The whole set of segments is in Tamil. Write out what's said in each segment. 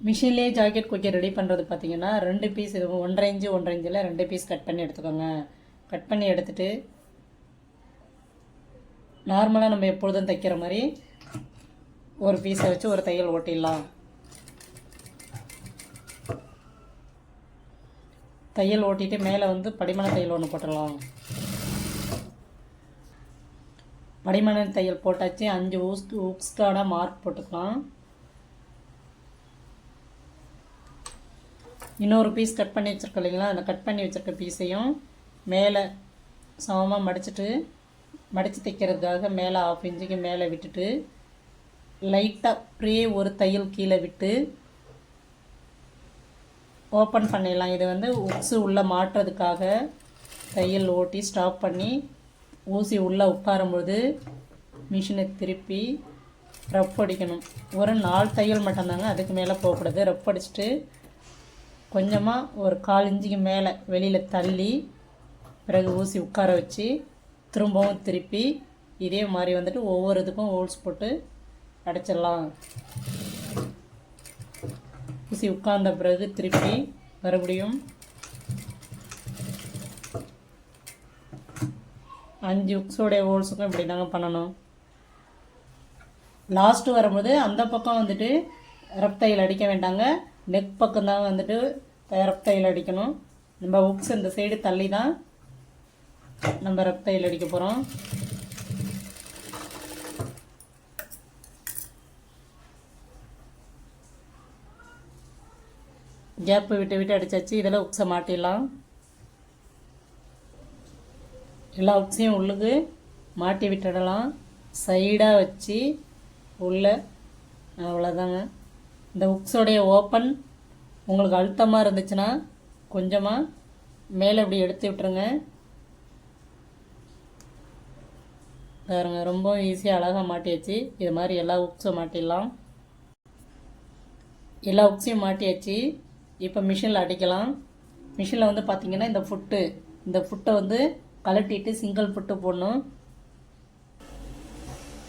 மிஷின்லேயே ஜாக்கெட் குக்கி ரெடி பண்ணுறது பார்த்தீங்கன்னா 2 பீஸ் இது 1.5 இன்ச்சு 1.5 இன்ச்சில் 2 பீஸ் கட் பண்ணி எடுத்துக்கோங்க. கட் பண்ணி எடுத்துகிட்டு நார்மலாக நம்ம எப்பொழுதும் தைக்கிற மாதிரி ஒரு பீஸை வச்சு ஒரு தையல் ஓட்டிடலாம். தையல் ஓட்டிட்டு மேலே வந்து படிமான தையல் ஒன்று போட்டுடலாம். படிமான தையல் போட்டாச்சு. 5 ஊக்ஸ்க்கான மார்க் போட்டுக்கலாம். இன்னொரு பீஸ் கட் பண்ணி வச்சுருக்கோம் இல்லைங்களா, அந்த கட் பண்ணி வச்சுருக்க பீஸையும் மேலே சமமாக மடித்து தைக்கிறதுக்காக மேலே 1/2 இன்ச்சுக்கு மேலே விட்டுட்டு லைட்டாக அப்படியே ஒரு தையல் கீழே விட்டு ஓப்பன் பண்ணிடலாம். இது வந்து உக்ஸு உள்ளே மாட்டுறதுக்காக தையல் ஓட்டி ஸ்டாப் பண்ணி ஊசி உள்ளே உட்காரும்போது மிஷினை திருப்பி ரஃப் அடிக்கணும். ஒரு 4 தையல் மட்டும்தாங்க, அதுக்கு மேலே போகக்கூடாது. ரஃப் அடிச்சுட்டு கொஞ்சமாக ஒரு 1/4 இன்ச்சுக்கு மேலே வெளியில் தள்ளி பிறகு ஊசி உட்கார வச்சு திரும்பவும் திருப்பி இதே மாதிரி வந்துட்டு ஒவ்வொரு இதுக்கும் ஹோல்ஸ் போட்டு அடைச்சிடலாம். ஊசி உட்கார்ந்த பிறகு திருப்பி மறுபடியும் 5 உக்ஸோடைய ஹோல்ஸுக்கும் இப்படி தாங்க பண்ணணும். லாஸ்ட்டு வரும்போது அந்த பக்கம் வந்துட்டு ரஃப் தையல் அடிக்க வேண்டாங்க, நெக் பக்கம் தான் வந்துட்டு ரஃப் தையல் அடிக்கணும். நம்ம உக்ஸ் இந்த சைடு தள்ளி தான் நம்ம ரஃப் தையல் அடிக்க போகிறோம். கேப்பு விட்டு விட்டு அடித்தாச்சு. இதில் உக்ஸை மாட்டிடலாம். எல்லா உக்ஸையும் உள்ளுக்கு மாட்டி விட்டுடலாம். சைடாக வச்சு உள்ளே அவ்வளோதாங்க. இந்த உக்ஸோடைய ஓப்பன் உங்களுக்கு அழுத்தமாக இருந்துச்சுன்னா கொஞ்சமாக மேலே இப்படி எடுத்து விட்டுருங்க. பாருங்க, ரொம்ப ஈஸியாக அழகாக மாட்டியாச்சு. இது மாதிரி எல்லா உக்ஸும் மாட்டிடலாம். எல்லா உக்ஸையும் மாட்டியாச்சு. இப்போ மிஷினில் அடிக்கலாம். மிஷினில் வந்து பார்த்திங்கன்னா இந்த ஃபுட்டை வந்து கழட்டிட்டு சிங்கிள் ஃபுட்டு போடணும்.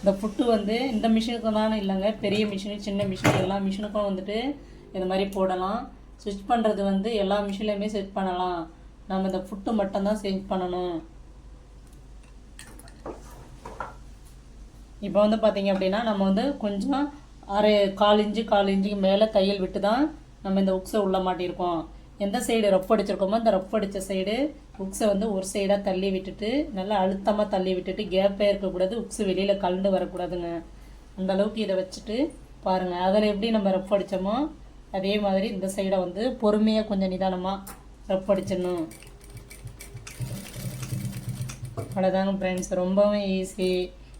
இந்த ஃபுட்டு வந்து இந்த மிஷினுக்கு தானே இல்லைங்க, பெரிய மிஷினு சின்ன மிஷின் எல்லா மிஷினுக்கும் வந்துட்டு இந்த மாதிரி போடலாம். ஸ்விட்ச் பண்ணுறது வந்து எல்லா மிஷின்லையுமே செட் பண்ணலாம். நம்ம இந்த ஃபுட்டு மட்டும்தான் செட் பண்ணணும். இப்போ வந்து பார்த்திங்க அப்படின்னா நம்ம வந்து கொஞ்சம் 1/4 இன்ச்சுக்கு மேலே தையல் விட்டு தான் நம்ம இந்த உக்ஸை உள்ளே மாட்டியிருக்கோம். எந்த சைடு ரஃப் அடிச்சிருக்கோமோ அந்த ரஃப் அடித்த சைடு உக்ஸை வந்து ஒரு சைடாக தள்ளி விட்டுட்டு நல்லா அழுத்தமாக தள்ளி விட்டுட்டு கேப்பே இருக்கக்கூடாது, உக்ஸு வெளியில் கலந்து வரக்கூடாதுங்க. அந்த அளவுக்கு இதை வச்சுட்டு பாருங்கள். அதில் எப்படி நம்ம ரஃப் அடித்தோமோ அதே மாதிரி இந்த சைடை வந்து பொறுமையாக கொஞ்சம் நிதானமாக ரஃப் அடிச்சிடணும். அவ்வளோதாங்க ஃப்ரெண்ட்ஸ், ரொம்பவும் ஈஸி,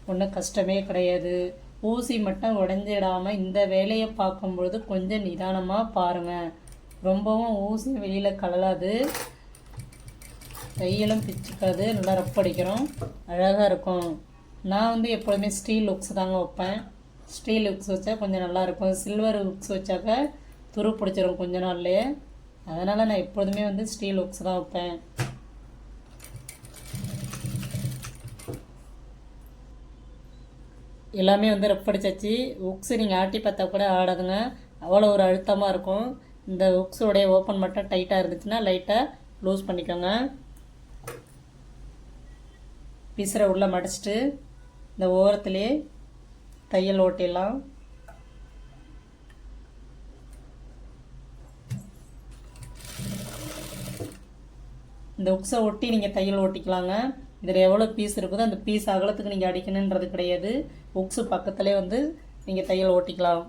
ஒன்றும் கஷ்டமே கிடையாது. ஊசி மட்டும் உடஞ்சிடாமல் இந்த வேலையை பார்க்கும்பொழுது கொஞ்சம் நிதானமாக பாருங்கள். ரொம்பவும் ஊசி வெளியில் கலலாது, தையலும் பிச்சுக்காது, நல்லா ரஃப் அடிக்கிறோம், அழகாக இருக்கும். நான் வந்து எப்பொழுதுமே ஸ்டீல் உக்ஸ் தாங்க வைப்பேன். ஸ்டீல் உக்ஸ் வச்சா கொஞ்சம் நல்லாயிருக்கும். சில்வர் உக்ஸ் வச்சாக்க துரு பிடிச்சிரும் கொஞ்ச நாள்லேயே. அதனால் நான் எப்பொழுதுமே வந்து ஸ்டீல் உக்ஸ் தான் வைப்பேன். எல்லாமே வந்து ரஃப் அடிச்சாச்சு. உக்ஸு நீங்கள் ஆட்டி பார்த்தா கூட ஆடாதுங்க, அவ்வளோ ஒரு அழுத்தமாக இருக்கும். இந்த உக்ஸோடைய ஓப்பன் மட்டும் டைட்டாக இருந்துச்சுன்னா லைட்டாக லூஸ் பண்ணிக்கோங்க. பிசுரை உள்ளே மடிச்சிட்டு இந்த ஓரத்துலேயே தையல் ஓட்டிடலாம். இந்த உக்ஸை ஒட்டி நீங்கள் தையல் ஓட்டிக்கலாங்க. இதில் எவ்வளோ பீஸ் இருக்குதோ அந்த பீஸ் அகலத்துக்கு நீங்கள் அடிக்கணுன்றது கிடையாது. உக்ஸு பக்கத்துலேயே வந்து நீங்கள் தையல் ஓட்டிக்கலாம்.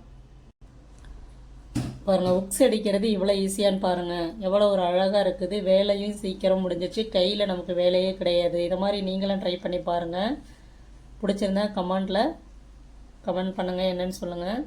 பாருங்கள், உக்ஸ் அடிக்கிறது இவ்வளோ ஈஸியான்னு பாருங்கள், எவ்வளோ ஒரு அழகாக இருக்குது. வேலையும் சீக்கிரம் முடிஞ்சிச்சு, கையில் நமக்கு வேலையே கிடையாது. இதை மாதிரி நீங்களும் ட்ரை பண்ணி பாருங்கள். பிடிச்சிருந்தா கமெண்ட் பண்ணுங்கள், என்னன்னு சொல்லுங்கள்.